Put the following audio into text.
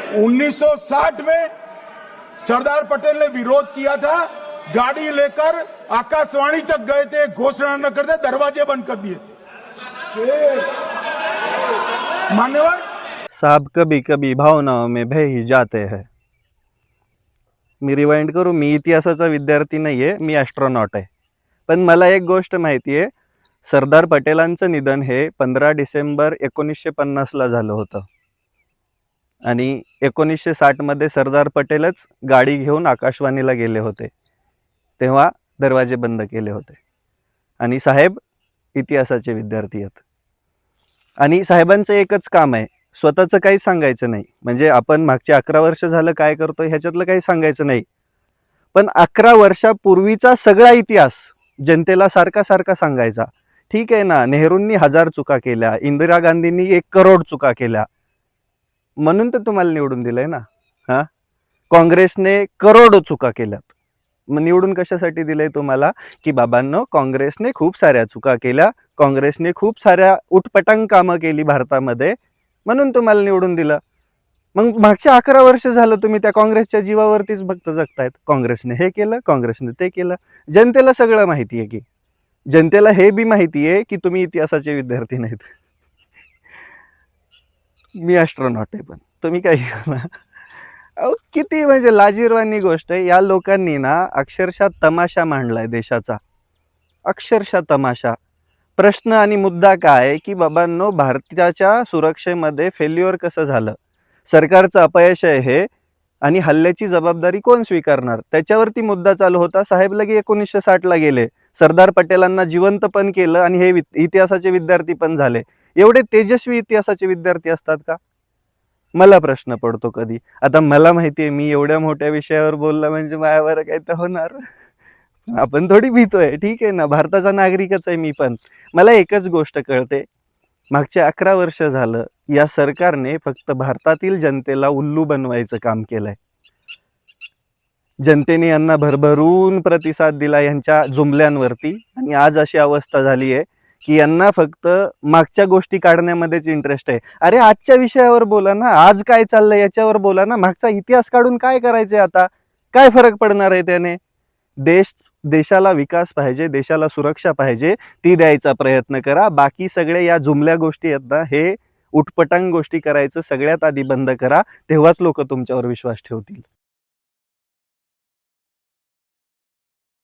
1960 में सरदार पटेल ने विरोध किया था, गाड़ी लेकर आकाशवाणी तक गए थे, घोषणा न करते दरवाजे बंद कर दिए थे। मान्यवर साहब, कभी कभी भावनाओं में बह ही जाते हैं। मी रिवाइंड करू, मी इतिहासाचा विद्यार्थी नाहीये, मी ॲस्ट्रॉनॉट आहे. पण मला एक गोष्ट माहिती आहे, सरदार पटेलांचं निधन हे 15 डिसेंबर 1950ला झालं होतं आणि 1960 मध्ये सरदार पटेलच गाडी घेऊन आकाशवाणीला गेले होते. तेव्हा दरवाजे बंद केले होते. आणि साहेब इतिहासाचे विद्यार्थी आहेत आणि साहेबांचं एकच काम आहे, स्वतःचं काही सांगायचं नाही. म्हणजे आपण मागचे 11 वर्ष झालं काय करतोय ह्याच्यातलं काही सांगायचं नाही, पण 11 वर्षापूर्वीचा सगळा इतिहास जनतेला सारखा सारखा सांगायचा. ठीक आहे ना, नेहरूंनी 1000 चुका केल्या, इंदिरा गांधींनी 1 करोड चुका केल्या, म्हणून तर तुम्हाला निवडून दिलंय ना. हां, काँग्रेसने करोडो चुका केल्यात, मग निवडून कशासाठी दिलंय तुम्हाला? की बाबांनो, काँग्रेसने खूप साऱ्या चुका केल्या, काँग्रेसने खूप साऱ्या उटपटांग कामं केली भारतामध्ये, म्हणून तुम्हाला निवडून दिलं. मग मागच्या 11 वर्ष झालं तुम्ही त्या काँग्रेसच्या जीवावरतीच फक्त जगतायत. काँग्रेसने हे केलं, काँग्रेसने ते केलं. जनतेला सगळं माहिती आहे, की जनतेला हे बी माहिती आहे की तुम्ही इतिहासाचे विद्यार्थी नाहीत. मी ॲस्ट्रॉनॉट आहे, पण तुम्ही काही करा. अहो, किती म्हणजे लाजिरवाणी गोष्ट आहे. या लोकांनी ना अक्षरशः तमाशा मांडलाय देशाचा, अक्षरशः तमाशा. प्रश्न आणि मुद्दा काय आहे की बाबांनो, भारताच्या सुरक्षेमध्ये फेल्युअर कसं झालं, सरकारचं अपयश आहे हे, आणि हल्ल्याची जबाबदारी कोण स्वीकारणार, त्याच्यावरती मुद्दा चालू होता. साहेब लगे 1960ला गेले, सरदार पटेलांना जिवंत पण केलं आणि हे इतिहासाचे विद्यार्थी पण झाले. एवढे तेजस्वी इतिहासाचे विद्यार्थी असतात का? मला प्रश्न पडतो कधी. आता मला माहिती आहे, मी एवढ्या मोठ्या विषयावर बोलला म्हणजे माझ्यावर काय तर होणार. आपण थोडी भीतोय, ठीक आहे ना, भारताचा नागरिकच आहे मी. पण मला एकच गोष्ट कळते, मागचे 11 वर्ष झालं या सरकारने फक्त भारतातील जनतेला उल्लू बनवायचं काम केलंय. जनतेने यांना भरभरून प्रतिसाद दिला यांच्या जुमल्यांवरती, आणि आज अशी अवस्था झाली आहे की यांना फक्त मागच्या गोष्टी काढण्यामध्येच इंटरेस्ट आहे. अरे आजच्या विषयावर बोला ना, आज काय चाललंय याच्यावर बोला ना. मागचा इतिहास काढून काय करायचंय? आता काय फरक पडणार आहे त्याने? देशाला विकास पाहिजे, देशाला सुरक्षा पाहिजे, ती द्यायचा प्रयत्न करा. बाकी सगळे या जुमल्या गोष्टी आहेत ना, हे उटपटांग गोष्टी करायचं सगळ्यात आधी बंद करा, तेव्हाच लोक तुमच्यावर विश्वास ठेवतील.